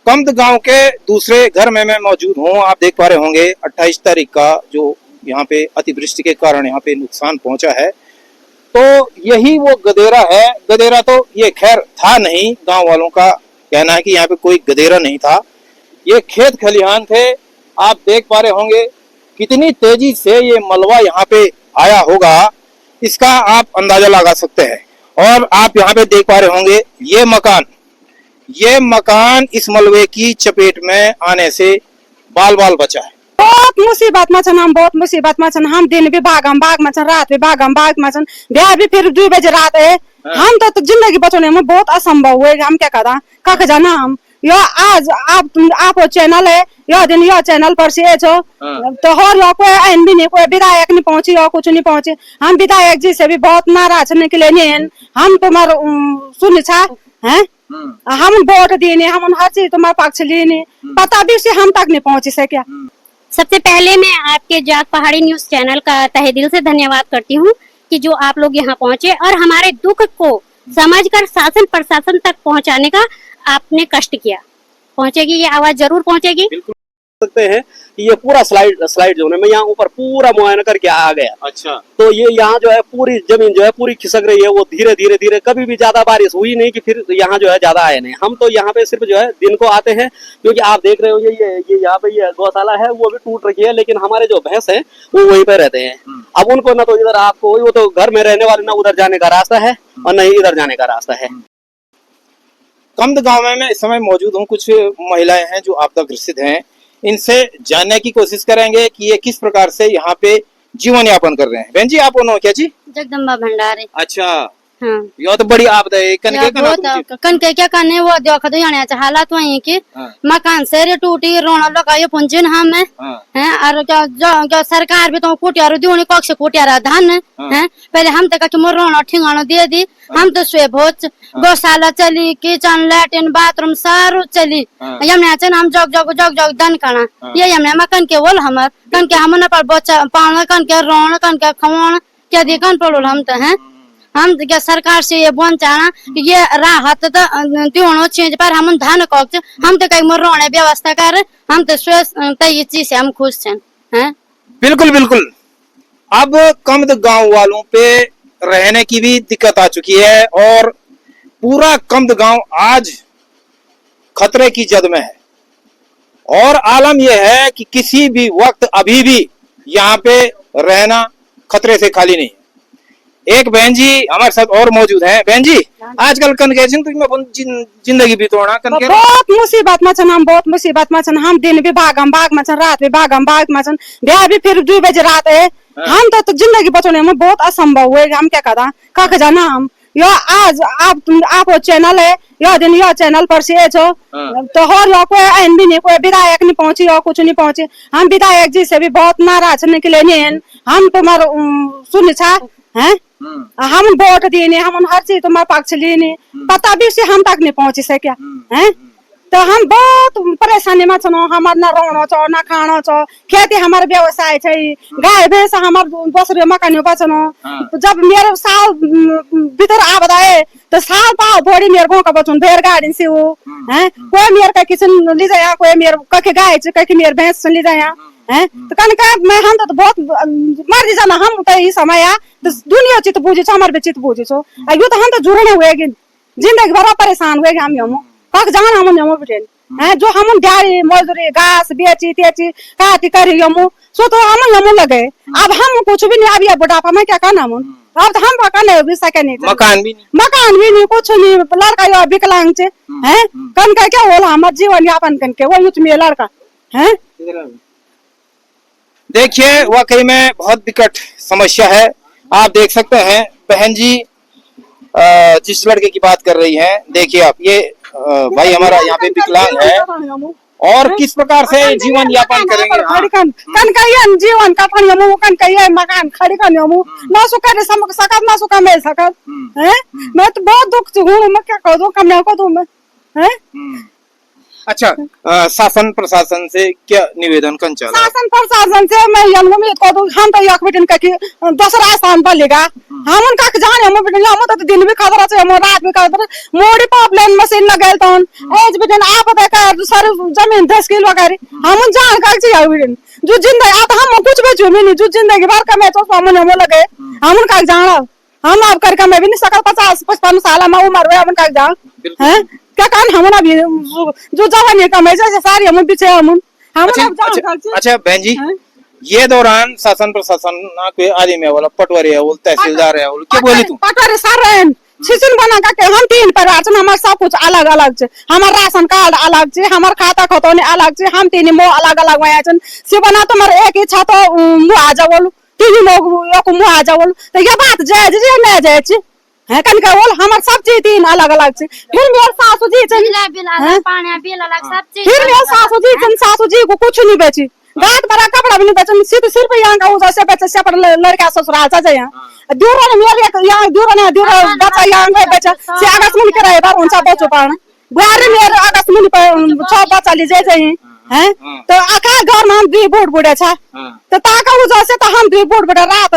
कमद गांव के दूसरे घर में मैं मौजूद हूं। आप देख पा रहे होंगे 28 तारीख का जो यहाँ पे अतिवृष्टि के कारण यहाँ पे नुकसान पहुंचा है। तो यही वो गदेरा है। गदेरा तो ये खैर था नहीं, गांव वालों का कहना है कि यहाँ पे कोई गदेरा नहीं था, ये खेत खलिहान थे। आप देख पा रहे होंगे कितनी तेजी से ये मलबा यहाँ पे आया होगा, इसका आप अंदाजा लगा सकते हैं। और आप यहाँ पे देख पा रहे होंगे ये मकान इस मलबे की चपेट में आने से बाल बाल बचा है। बहुत मुसीबत में हम बहुत मुसीबत में हम दिन भी भागम भाग में रात भी भागम भाग में ब्याह भी फिर 2 बजे रात है। हम तो जिंदगी बचाने में बहुत असंभव हुए। हम क्या करा कख जाना हम यो आज आप चैनल है यो दिन यो चैनल पर से छो तो हर यो कोई आइन भी नहीं, कोई विधायक नहीं पहुंची और कुछ नहीं पहुंचे। हम विधायक जी से भी बहुत नाराज निकले नहीं। हम तुम्हारे सुन छा है हम वोट देने हम हर चीज तुम्हारे पक्ष लेने पता भी से हम तक नहीं पहुंचे से क्या। सबसे पहले मैं आपके जाग पहाड़ी न्यूज चैनल का तहे दिल से धन्यवाद करती हूँ कि जो आप लोग यहाँ पहुँचे और हमारे दुख को समझकर शासन प्रशासन तक पहुँचाने का आपने कष्ट किया। पहुँचेगी ये आवाज जरूर पहुँचेगी। बिल्कुल सकते हैं कि ये पूरा स्लाइड जो है मैं यहाँ ऊपर पूरा मुआयना करके आ गया। अच्छा, तो ये यहाँ जो है पूरी जमीन जो है पूरी खिसक रही है। वो धीरे धीरे कभी भी ज्यादा बारिश हुई नहीं कि फिर यहाँ जो है ज्यादा आए नहीं। हम तो यहाँ पे सिर्फ जो है दिन को आते हैं क्योंकि आप देख रहे हो ये यहाँ पे ये गौशाला है वो भी टूट रही है, लेकिन हमारे जो भैंस है वो वहीं पे रहते हैं। अब उनको ना तो इधर आपको वो तो घर में रहने वाले ना उधर जाने का रास्ता है और न ही इधर जाने का रास्ता है। कमद गांव में मैं इस समय मौजूद हूँ। कुछ महिलाएं हैं जो आपदा ग्रसित हैं, इनसे जानने की कोशिश करेंगे कि ये किस प्रकार से यहाँ पे जीवन यापन कर रहे हैं। बहन जी आप क्या जी? जगदम्बा भंडारी। अच्छा, हाँ। ये तो बड़ी आपदा है। कनके क्या करने वो देखो तो यहाँ हालात वही की मकान से टूटी रोना लगा ये पुंजन हम है और जो सरकार भी तो कुटियारो दी कक्ष कुटियारा धान है। पहले हम तक रोना ठिंगाना दे दी। हम तो स्वे भोज गौशाला चली, किचन लैट्रिन बाथरूम सारू चली। यमने हम जग दन करना ये यमने मकान के बोल हमार कन के हम पर बच्चा पाना कन के रोना कन के खवाना क्या दी कन पर हम तो है। हम क्या सरकार से ये बोल चाहना कि ये राहत तो चीज पर हम धान कक्ष हम तो कहीं रोने व्यवस्था कर हम तो स्वस्थ ये चीज से हम खुश हैं। बिल्कुल बिल्कुल। अब कमद गांव वालों पे रहने की भी दिक्कत आ चुकी है और पूरा कमद गांव आज खतरे की जद में है और आलम यह है कि किसी भी वक्त अभी भी यहाँ पे रहना खतरे से खाली नहीं है। एक बहन जी हमारे साथ और मौजूद हैं। बहन जी आजकल कन के जिंदगी भी तोड़ना बहुत मुसीबत में हम बहुत मुसीबत में हम दिन भी भागम भाग में रात भी भागम भाग में ब्याह भी फिर 2 बजे रात है। हम तो जिंदगी बचाने में बहुत असंभव हुए। हम क्या करा कख जाना हम यो आज आप चैनल है यो दिन यो चैनल पर से छो तो हर यो कोई आइन भी नहीं, कोई विधायक नहीं पहुंची और कुछ नहीं पहुंचे। हम विधायक जी से भी बहुत नाराज निकले नहीं। हम तुम्हारे सुन छा है हम वोट देने हम हर चीज तुम्हारे पक्ष लेने पता भी से हम तक नहीं पहुंचे से क्या है। तो हम बहुत परेशानी में छो। हमार न रोनो छो न खानो छो, खेती हमारे व्यवसाय है, गाय भैंस हमार दूसरे मकान बचनो। तो जब मेरे साल भीतर आपदा है तो साल पाओ बोड़ी मेरे गाँव का बचन भेड़ गाड़ी से वो है। कोई मेरे का किचन ले जाया, कोई मेरे कखे गाय कखे मेरे भैंस ले जाया है। तो कन का मैं हम तो बहुत मर जाना हम तो ये समय तो दुनिया चित बूझे छो हमारे चित बूझे छो अयो तो हम तो जुड़ने हुए जिंदगी भर परेशान हुए हम कख जाना हम बेटे है जो हम दिहाड़ी मजदूरी घास बेची तेची काटी करी सो तो हम लगे। अब हम कुछ भी नहीं, अब ये बुढ़ापा में क्या करना हम अब तो हम पका भी सके नहीं, मकान भी नहीं कुछ नहीं। लड़का यो विकलांग है कन का क्या बोला हमारे जीवन यापन कन के वो में लड़का है। देखिए वाकई में बहुत विकट समस्या है। आप देख सकते हैं बहन जी जिस लड़के की बात कर रही हैं, देखिए आप ये भाई हमारा यहाँ पे विकलांग है और किस प्रकार से जीवन यापन करेंगे। जीवन का मकान खड़ी ना सुखा सकत ना सुखा मिल सकत है। मैं तो बहुत दुख हूँ, मैं क्या कह दूं कम को दूं मैं है। अच्छा, शासन प्रशासन से क्या निवेदन कर चाह रहा है? शासन प्रशासन से मैं ये उम्मीद कर दूं हम तो एक बेटन का कि दूसरा स्थान पर लेगा हम उनका जाने हम बेटन हम तो दिन भी खतरा से हम रात भी खतरा मोड़ी पाइपलाइन मशीन लगाल तो एज बेटन आप देखा सर जमीन 10 किलो वगैरह हम जान का चाहिए बेटन जो जिंदगी आता हम कुछ भी जुमी नहीं जो जिंदगी भर का मैं तो हम लगे हम उनका जाना हम अब करके मैं भी नहीं सकल 50-55 साल में उम्र है हम उनका जान है क्या कान हम अभी जो जवानी का मैं जैसे सारी हम पीछे हम अच्छा, अब जान अच्छा, का अच्छा बहन जी, हाँ? ये दौरान शासन प्रशासन ना कोई आदमी है बोला पटवारी है बोल तहसीलदार है बोल क्या बोली तू? पटवारी सारे सिस्टम बना के हम 3 परिवार छन हमर सब कुछ अलग अलग छे हमर राशन कार्ड अलग छे हमर खाता खतौनी अलग छे हम 3 मो अलग अलग वया छन से बना तो मर एक इच्छा तो मु आ जावल 3 मो को मु आ जावल तो ये बात जाय जे न जाय छे है कन का बोल हमर सब चीज 3 अलग अलग छे फिर मेरे सासू जी छन बिजली बिल अलग, पानी बिल अलग, सब चीज फिर मेरे सासू जी को कुछ नहीं बेची रात भरा कपड़ा भी नहीं बेचन सिर्फ यहाँ का उधर से बेचे से पर लड़का ससुराल चा जाए दूर ने मेरे यहाँ दूर बच्चा यहाँ बेचा से अगस्त में करे बार उनसा बेचो पाण बुआरे मेरे अगस्त में छ बच्चा ले जाए हैं तो आका घर में हम 2 बोर्ड बुढ़े छा तो ताका उधर से तो हम 2 बोर्ड बुढ़े रात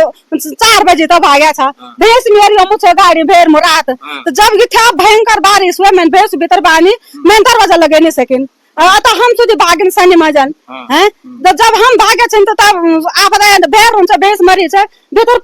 4 बजे तो भाग्या छा भैंस मेरी हम मुझे गाड़ी भेर मो रात तो जब ये था भयंकर बारिश हुआ मैं भैंस भीतर बानी मैं दरवाजा लगे नहीं सकिन तो हम सुधी भागिन सनी मजन हैं तो जब हम भागे छन तो तब आप भेर हुन्छ भैंस मरी छ भीतर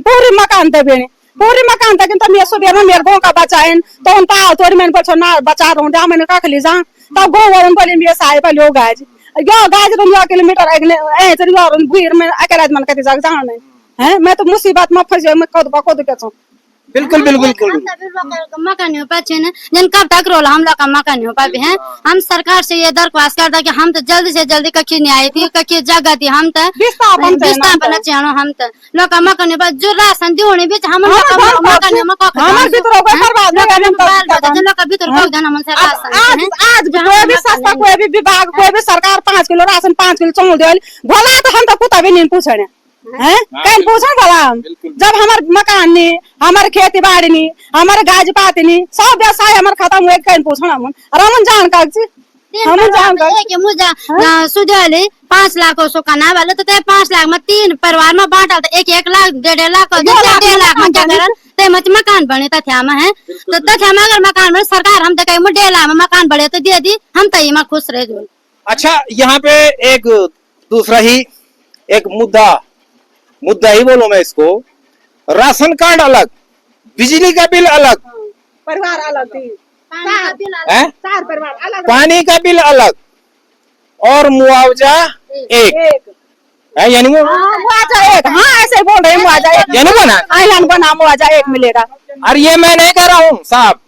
पूरी मकान ते बेने पूरी मकान तक तो मैं सुबह में मेरे गांव का बच्चा है तो उन पा तोरी मैंने पर ना बचा रहूं जा मैंने का खली जा तब गो वरन बोले मेरे साहे पर लोग गाज यो गाज तो 2 किलोमीटर अगले ए चली और भीड़ में अकेला मन कति जाग जाने हैं मैं तो मुसीबत में फंस मैं कद के छो बिल्कुल बिल्कुल मकान हो पाए न जन कब तक रोल हम लोग का मकान हो पाए हैं हम सरकार से ये दरख्वास्त करता कि हम तो जल्दी से जल्दी कच्ची न्याय थी कच्ची जगह थी हम तो विस्थापन चाहनो हम तो लोग का मकान हो जो राशन दियोने बीच हम मकान में को हमर भीतर हो बर्बाद हो गया लोग का भीतर को धन हम सरकार आज कोई भी संस्था कोई भी विभाग कोई भी सरकार 5 किलो राशन 5 किलो चावल देल भला तो हम तो कुत्ता भी नहीं पूछने हैं कहीं पूछो भला जब हमार मकान नहीं हमारे खेती बाड़ी नहीं हमारे गाज पाती नहीं सब व्यवसाय हमारे खत्म हुए कहीं पूछो हम रमन जान का हम जान का मुझे सुधले 5 लाख सो कना वाले तो 5 लाख में 3 परिवार में बांटा तो 1 लाख 1.5 लाख 2 लाख में क्या करन ते मत मकान बने तथ्या में है तो तथ्या में अगर मकान बने सरकार हम तो कहीं 1.5 लाख में मकान बने तो दे दी हम तो ये में खुश रह जो। अच्छा, यहाँ पे एक दूसरा ही एक मुद्दा ही बोलो मैं इसको, राशन कार्ड अलग, बिजली का बिल अलग, परिवार अलग थी, चार परिवार अलग, पानी का बिल अलग और मुआवजा एक है, यानी मुआवजा एक। हाँ ऐसे बोल रहे हैं, मुआवजा एक यानी बना मुआवजा एक मिलेगा। और ये मैं नहीं कह रहा हूँ साहब,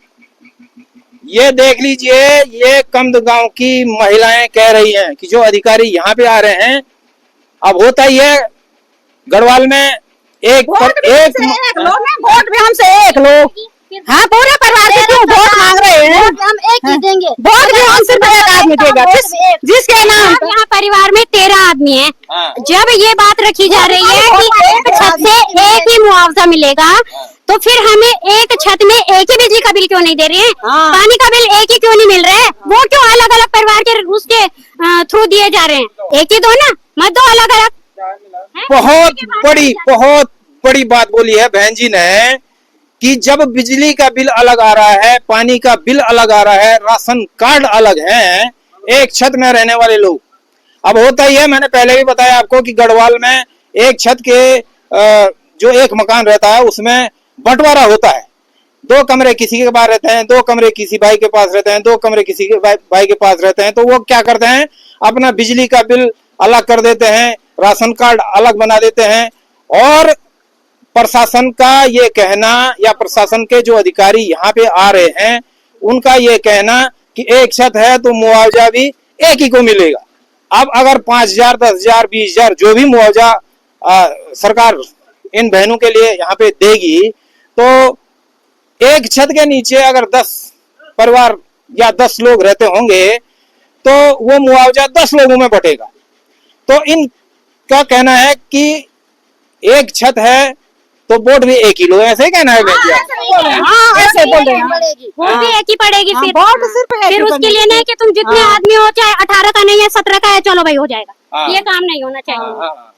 ये देख लीजिए, ये कमद गांव की महिलाएं कह रही हैं कि जो अधिकारी यहाँ पे आ रहे हैं, अब होता ही है गढ़वाल में एक वोट भी हमसे एक लोग, हाँ पूरे परिवार से क्यों वोट मांग रहे हैं? हम एक ही देंगे, वोट भी हम सिर्फ एक आदमी देगा जिसके नाम यहाँ परिवार में 13 आदमी है। जब ये बात रखी जा रही है कि एक छत से एक ही मुआवजा मिलेगा, तो फिर हमें एक छत में एक ही बिजली का बिल क्यों नहीं दे रहे हैं? पानी का बिल एक ही क्यों नहीं मिल रहा है? वो क्यों अलग अलग परिवार के उसके थ्रू दिए जा रहे हैं? एक ही दो ना, मत दो अलग अलग। बहुत बड़ी बात बोली है बहन जी ने कि जब बिजली का बिल अलग आ रहा है, पानी का बिल अलग आ रहा है, राशन कार्ड अलग है, एक छत में रहने वाले लोग, अब होता ही है, मैंने पहले भी बताया आपको कि गढ़वाल में एक छत के जो एक मकान रहता है उसमें बंटवारा होता है, 2 कमरे किसी के पास रहते हैं, 2 कमरे किसी भाई के पास रहते हैं, 2 कमरे किसी के भाई के पास रहते हैं, तो वो क्या करते हैं, अपना बिजली का बिल अलग कर देते हैं, राशन कार्ड अलग बना देते हैं। और प्रशासन का ये कहना या प्रशासन के जो अधिकारी यहाँ पे आ रहे हैं उनका ये कहना कि एक छत है तो मुआवजा भी एक ही को मिलेगा। अब अगर 5,000, 10,000, 20,000 जो भी मुआवजा सरकार इन बहनों के लिए यहाँ पे देगी, तो एक छत के नीचे अगर 10 परिवार या 10 लोग रहते होंगे तो वो मुआवजा 10 लोगों में बटेगा। तो इनका कहना है कि एक छत है तो वोट भी एक ही लो, ऐसे ही कहना है बहन जी आप? हाँ ऐसे बोल रहे हैं। वोट भी एक ही पड़ेगी हाँ, फिर वोट सिर्फ एक ही फिर उसके पड़ेगी। लिए नहीं कि तुम जितने आदमी हो, चाहे 18 का नहीं है 17 का है, चलो भाई हो जाएगा, हाँ। ये काम नहीं होना चाहिए। हाँ,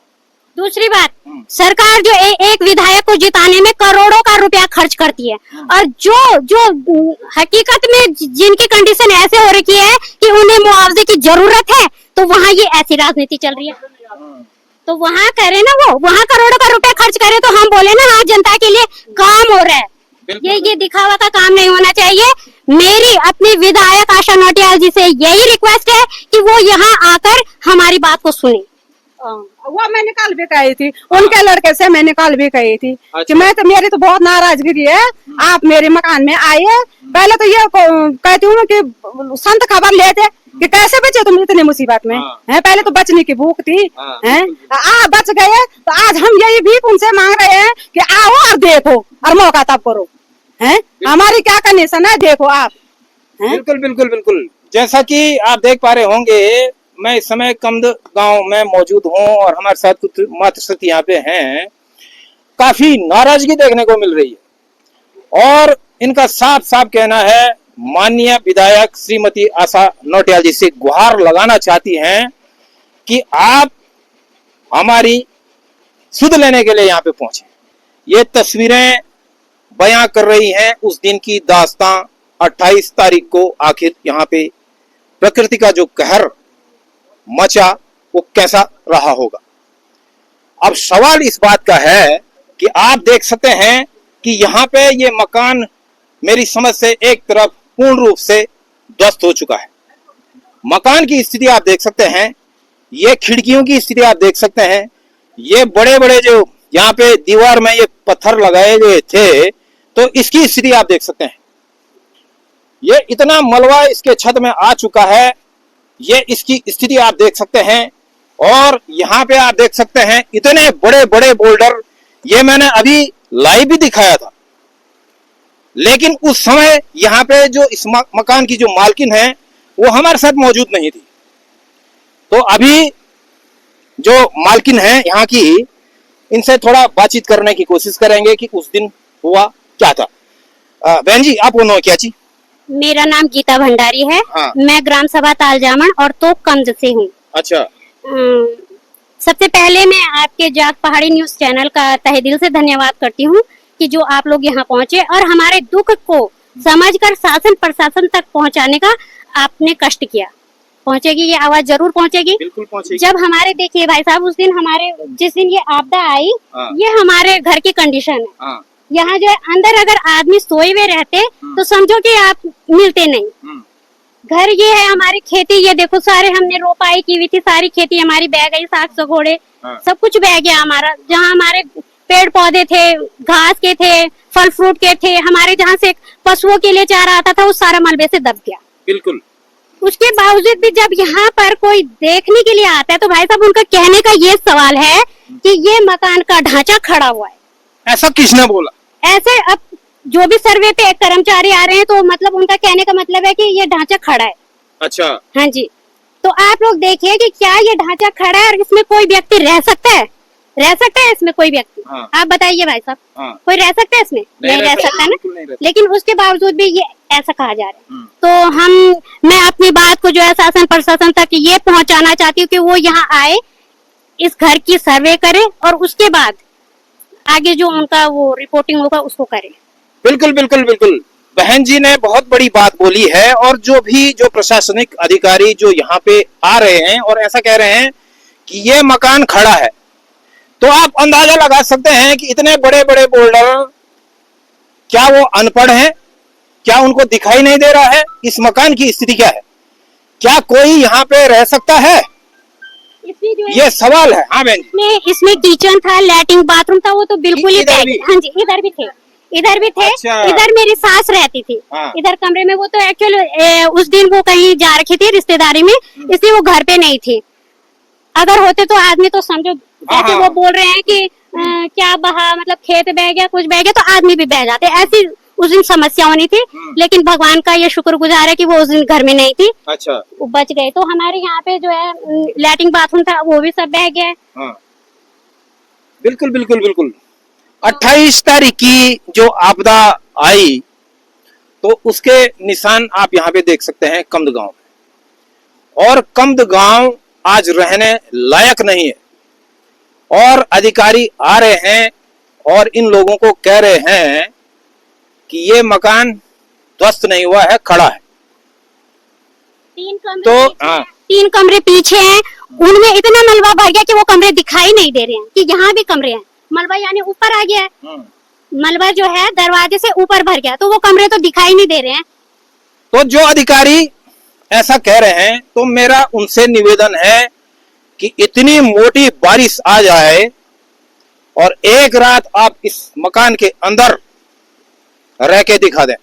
दूसरी बात, सरकार जो एक विधायक को जिताने में करोड़ों का रुपया खर्च करती है, और जो जो हकीकत में जिनकी कंडीशन ऐसे हो रखी है कि उन्हें मुआवजे की जरूरत है, तो वहाँ ये ऐसी राजनीति चल रही है। तो वहाँ करे ना, वो वहाँ करोड़ों का रुपया खर्च करे, तो हम बोले ना हाँ जनता के लिए काम हो रहा है। ये दिखावा का काम नहीं होना चाहिए। मेरी अपनी विधायक आशा नौटियाल जी से यही रिक्वेस्ट है कि वो यहाँ आकर हमारी बात को सुने। वो मैंने कल भी कही थी, उनके लड़के से मैंने कल भी कही थी कि मैं तो, मेरी तो बहुत नाराजगी है, आप मेरे मकान में आए। पहले तो ये कहती हूँ कि संत खबर लेते कि कैसे बचे तुम इतनी मुसीबत में, है पहले तो बचने की भूख थी, है बच गए। तो आज हम यही भी उनसे मांग रहे हैं कि आओ और देखो और मौका तब करो, है हमारी क्या कंडीशन है देखो आप। बिल्कुल बिल्कुल बिल्कुल, जैसा कि आप देख पा रहे होंगे, मैं इस समय कमद गांव में मौजूद हूं और हमारे साथ कुछ मातृशक्ति यहाँ पे हैं। काफी नाराजगी देखने को मिल रही है और इनका साफ साफ कहना है, माननीय विधायक श्रीमती आशा नौटियाल जी से गुहार लगाना चाहती हैं कि आप हमारी सुध लेने के लिए यहाँ पे पहुंचे। ये तस्वीरें बयां कर रही हैं उस दिन की दास्तां। 28 तारीख को आखिर यहाँ पे प्रकृति का जो कहर मचा वो कैसा रहा होगा। अब सवाल इस बात का है कि आप देख सकते हैं कि यहाँ पे ये मकान मेरी समझ से एक तरफ पूर्ण रूप से ध्वस्त हो चुका है। मकान की स्थिति आप देख सकते हैं, ये खिड़कियों की स्थिति आप देख सकते हैं, ये बड़े बड़े जो यहाँ पे दीवार में ये पत्थर लगाए गए थे, तो इसकी स्थिति आप देख सकते हैं। ये इतना मलबा इसके छत में आ चुका है, ये इसकी स्थिति आप देख सकते हैं। और यहाँ पे आप देख सकते हैं इतने बड़े बड़े बोल्डर, ये मैंने अभी लाइव भी दिखाया था, लेकिन उस समय यहाँ पे जो इस मकान की जो मालकिन है वो हमारे साथ मौजूद नहीं थी। तो अभी जो मालकिन है यहाँ की, इनसे थोड़ा बातचीत करने की कोशिश करेंगे कि उस दिन हुआ क्या था। बहन जी आप बोलो क्या जी? मेरा नाम गीता भंडारी है। हाँ। मैं ग्राम सभा तालजामन और तोप कमद से हूँ। अच्छा। सबसे पहले मैं आपके जाग पहाड़ी न्यूज चैनल का तहे दिल से धन्यवाद करती हूँ कि जो आप लोग यहाँ पहुँचे और हमारे दुख को समझकर शासन प्रशासन तक पहुँचाने का आपने कष्ट किया। पहुँचेगी ये आवाज जरूर पहुँचेगी, बिल्कुल पहुँचेगी। जब हमारे देखिए भाई साहब, उस दिन हमारे जिस दिन ये आपदा आई, ये हमारे घर की कंडीशन है। यहाँ जो है अंदर अगर आदमी सोए हुए रहते तो समझो कि आप मिलते नहीं। घर ये है, हमारी खेती ये देखो, सारे हमने रोपाई की हुई थी, सारी खेती हमारी बह गई, साग सगोड़े सब कुछ बह गया हमारा। जहाँ हमारे पेड़ पौधे थे, घास के थे, फल फ्रूट के थे, हमारे जहाँ से पशुओं के लिए चारा आता था वो सारा मलबे से दब गया। बिल्कुल। उसके बावजूद भी जब यहाँ पर कोई देखने के लिए आता है तो भाई साहब उनका कहने का ये सवाल है कि ये मकान का ढांचा खड़ा हुआ है। ऐसा किसने बोला? ऐसे अब जो भी सर्वे पे कर्मचारी आ रहे हैं तो मतलब उनका कहने का मतलब है कि ये ढांचा खड़ा है। अच्छा। हाँ जी, तो आप लोग देखिए कि क्या ये ढांचा खड़ा है और इसमें कोई व्यक्ति रह सकता है? रह सकता है इसमें कोई व्यक्ति? हाँ। आप बताइए भाई साहब। हाँ। कोई रह सकता है इसमें? नहीं रह सकता ना। लेकिन उसके बावजूद भी ये ऐसा कहा जा रहा है। तो मैं अपनी बात को जो है शासन प्रशासन तक ये पहुंचाना चाहती हूँ कि वो यहाँ आए, इस घर की सर्वे करे और उसके बाद आगे जो उनका वो रिपोर्टिंग होगा उसको करे। बिल्कुल बिल्कुल बिल्कुल, बहन जी ने बहुत बड़ी बात बोली है। और जो प्रशासनिक अधिकारी जो यहाँ पे आ रहे हैं और ऐसा कह रहे हैं कि ये मकान खड़ा है, तो आप अंदाजा लगा सकते हैं कि इतने बड़े बड़े बोल्डर, क्या वो अनपढ़ हैं? क्या उनको दिखाई नहीं दे रहा है इस मकान की स्थिति क्या है? क्या कोई यहाँ पे रह सकता है? ये सवाल है। हाँ बहन, इसमें किचन था, लैट्रिन बाथरूम था, वो तो बिल्कुल ही इधर भी? हाँ जी, इधर भी थे, इधर भी थे। अच्छा। इधर मेरी सास रहती थी। हाँ। इधर कमरे में। वो तो एक्चुअली उस दिन वो कहीं जा रखी थी रिश्तेदारी में, इसलिए वो घर पे नहीं थी। अगर होते तो आदमी तो समझो, जैसे वो बोल रहे हैं कि क्या बहा, मतलब खेत बह गया, कुछ बह गया, तो आदमी भी बह जाते। ऐसी उस दिन समस्या होनी थी, लेकिन भगवान का ये शुक्रगुजार है कि वो उस दिन घर में नहीं थी। अच्छा। वो बच गए। तो हमारे यहाँ पे जो है लैट्रिन बाथरूम था वो भी सब बह गया है। हाँ। बिल्कुल बिल्कुल बिल्कुल। 28 तारीख की जो आपदा आई तो उसके निशान आप यहाँ पे देख सकते हैं कमद गांव में। और कमद गांव आज रहने लायक नहीं है और अधिकारी आ रहे हैं और इन लोगों को कह रहे हैं कि ये मकान ध्वस्त नहीं हुआ है, खड़ा है। 3 कमरे तो पीछे हाँ। हैं, 3 कमरे पीछे हैं, उनमें इतना मलबा भर गया कि वो कमरे दिखाई नहीं दे रहे हैं कि यहाँ भी कमरे हैं। मलबा यानी ऊपर आ गया है, मलबा जो है दरवाजे से ऊपर भर गया, तो वो कमरे तो दिखाई नहीं दे रहे हैं। तो जो अधिकारी ऐसा कह रहे हैं तो मेरा उनसे निवेदन है कि इतनी मोटी बारिश आ जाए और एक रात आप इस मकान के अंदर रह के दिखा दें,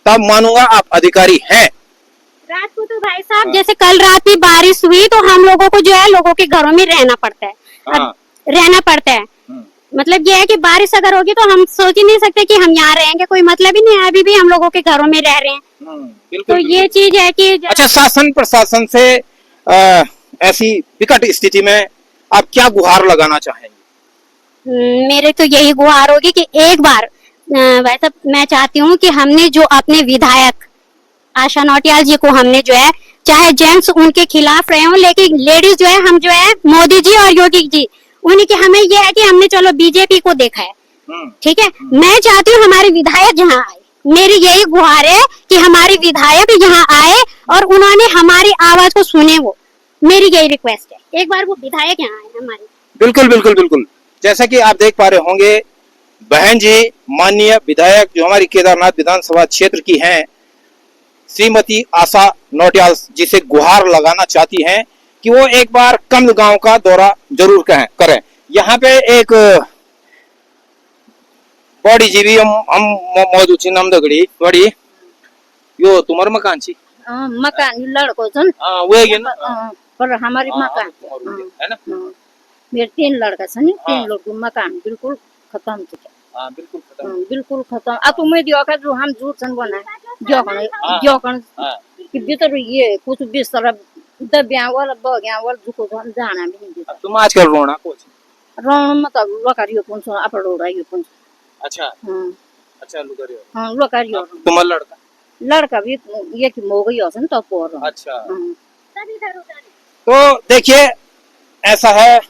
तब मानूंगा आप अधिकारी हैं। रात को तो भाई साहब जैसे कल रात भी बारिश हुई तो हम लोगों को जो है लोगों के घरों में रहना पड़ता है। अब रहना पड़ता है, मतलब ये है कि बारिश अगर होगी तो हम सोच ही नहीं सकते कि हम यहाँ रहेंगे, कोई मतलब ही नहीं है। अभी भी हम लोगों के घरों में रह रहे हैं। तो ये चीज है कि अच्छा, शासन प्रशासन से ऐसी विकट स्थिति में आप क्या गुहार लगाना चाहेंगे? मेरे तो यही गुहार होगी कि एक बार वैसे मैं चाहती हूँ कि हमने जो अपने विधायक आशा नौटियाल जी को हमने जो है, चाहे जेंट्स उनके खिलाफ रहे हो, लेकिन लेडीज जो है हम जो है मोदी जी और योगी जी उन्हीं के, हमें ये है कि हमने चलो बीजेपी को देखा है, ठीक है। मैं चाहती हूँ हमारे विधायक यहाँ आए, मेरी यही गुहार है कि हमारे विधायक यहाँ आए और उन्होंने हमारी आवाज को सुने। वो मेरी यही रिक्वेस्ट है, एक बार वो विधायक यहाँ आए हमारे। बिल्कुल बिल्कुल बिल्कुल। जैसा कि आप देख पा रहे होंगे, बहन जी माननीय विधायक जो हमारी केदारनाथ विधानसभा क्षेत्र की हैं, श्रीमती आशा नौटियाल जी से गुहार लगाना चाहती हैं कि वो एक बार कमद गांव का दौरा जरूर करें। यहाँ पे एक बड़ी जीवी हम मौजूद छी नमदगड़ी बड़ी यो तुम्हार मकान छी? मकान लड़को छन् वो है ना पर हमारी मकान है ना। मेरे 3 लड़का छन् नि, 3 लोग को मकान बिल्कुल खत्म छ। बिल्कुल खत्म। बिल्कुल खत्म। आ तुम दियो का जो हम जूर छन् बना जो कण कि भीतर ये कुछ बिस्तर दबिया वाला बग्या वाला जुको हम जाना भी नहीं देता। तुम आजकल रोना कुछ रोण मतलब लोकारियो पुन्छ अपडो रायो पुन्छ। अच्छा अच्छा लुगरियो। हां लोकारियो। तुम्हारा लड़का लड़का भी ये कि मो गई हसन त पोर। अच्छा। तो देखिए ऐसा है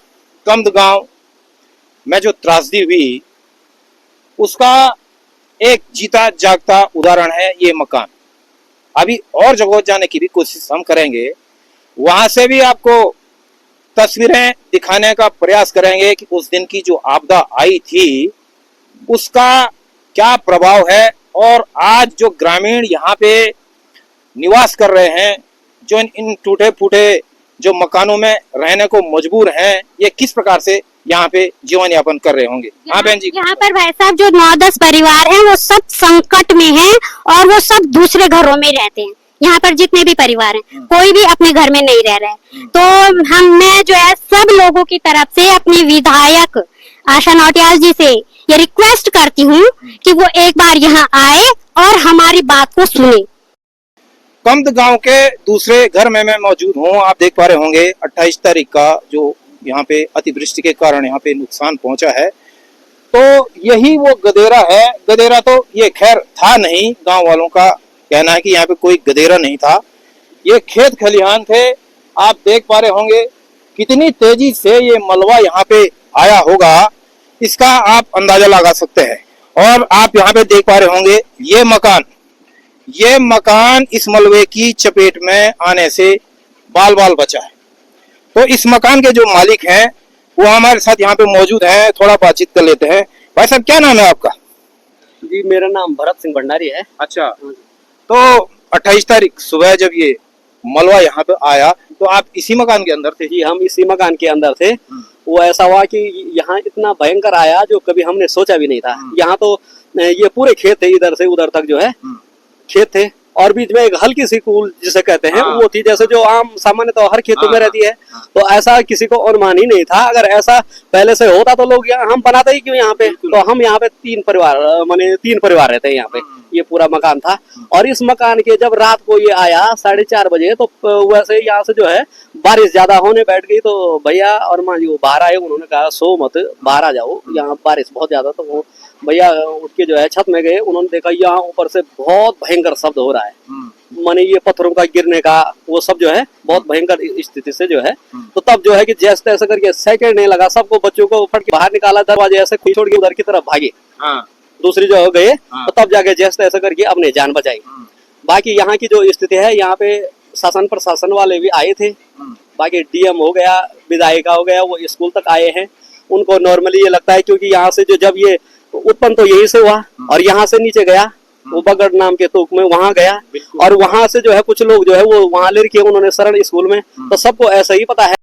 कमद गांव में जो त्रासदी हुई उसका एक जीता जागता उदाहरण है ये मकान। अभी और जगह जाने की भी कोशिश हम करेंगे, वहां से भी आपको तस्वीरें दिखाने का प्रयास करेंगे कि उस दिन की जो आपदा आई थी उसका क्या प्रभाव है और आज जो ग्रामीण यहाँ पे निवास कर रहे हैं, जो इन टूटे फूटे जो मकानों में रहने को मजबूर हैं, ये किस प्रकार से यहाँ पे जीवन यापन कर रहे होंगे। हाँ बहन जी। यहाँ पर भाई साहब जो 9-10 परिवार हैं वो सब संकट में हैं और वो सब दूसरे घरों में रहते हैं। यहाँ पर जितने भी परिवार हैं कोई भी अपने घर में नहीं रह रहा है। तो मैं जो है सब लोगों की तरफ से अपनी विधायक आशा नौटियाल जी से ये रिक्वेस्ट करती हूँ कि वो एक बार यहाँ आए और हमारी बात को सुने। कमद गांव के दूसरे घर में मैं मौजूद हूँ। आप देख पा रहे होंगे 28 तारीख का जो यहाँ पे अतिवृष्टि के कारण यहाँ पे नुकसान पहुंचा है, तो यही वो गदेरा है। गदेरा तो ये खैर था नहीं, गांव वालों का कहना है कि यहाँ पे कोई गदेरा नहीं था, ये खेत खलिहान थे। आप देख पा रहे होंगे कितनी तेजी से ये मलबा यहाँ पे आया होगा, इसका आप अंदाजा लगा सकते हैं। और आप यहाँ पे देख पा रहे होंगे ये मकान इस मलबे की चपेट में आने से बाल बाल बचा है। तो इस मकान के जो मालिक हैं वो हमारे साथ यहाँ पे मौजूद हैं, थोड़ा बातचीत कर लेते हैं। भाई साहब क्या नाम है आपका? जी मेरा नाम भरत सिंह भंडारी है। अच्छा, तो 28 तारीख सुबह जब ये मलबा यहाँ पे आया तो आप इसी मकान के अंदर थे? जी हम इसी मकान के अंदर थे। वो ऐसा हुआ कि यहाँ इतना भयंकर आया जो कभी हमने सोचा भी नहीं था। यहाँ तो ये पूरे खेत थे, इधर से उधर तक जो है खेत थे और बीच में एक हल्की सी कूल जिसे कहते हैं वो थी, जैसे जो आम सामान्य तो हर खेतों में रहती है। तो ऐसा किसी को अनुमान ही नहीं था। अगर ऐसा पहले से होता तो लोग हम बनाते ही क्यों यहाँ पे। तो हम यहाँ पे 3 परिवार रहते हैं यहाँ पे। ये पूरा मकान था। और इस मकान के जब रात को ये आया 4:30 बजे, तो वैसे यहाँ से जो है बारिश ज्यादा होने बैठ गई, तो भैया और माँ जी वो बाहर आए, उन्होंने कहा सो मत, बाहर आ जाओ, यहाँ बारिश बहुत ज्यादा। तो वो भैया उठ के जो है छत में गए, उन्होंने देखा यहाँ ऊपर से बहुत भयंकर शब्द हो रहा है, माने ये पत्थरों का गिरने का वो सब जो है बहुत भयंकर स्थिति से जो है। तो तब जो है कि जैसे तैसे करके सेकंड नहीं लगा, सबको बच्चों को फट के बाहर निकाला, दरवाजे ऐसे छोड़ के उधर की तरफ भागे, दूसरी जगह गए, तो तब जाके जैसे तैसे करके अपने जान बचाई। बाकी यहाँ की जो स्थिति है, यहाँ पे शासन प्रशासन वाले भी आए थे, बाकी डीएम हो गया, विधायिका हो गया, वो स्कूल तक आए हैं। उनको नॉर्मली ये लगता है क्योंकि यहाँ से जो जब ये उत्पन्न तो यही से हुआ और यहाँ से नीचे गया, वो बगड़ नाम के तोक में वहां गया, और वहां से जो है कुछ लोग जो है वो वहां ले रखे, उन्होंने शरण स्कूल में, तो सबको ऐसा ही पता है।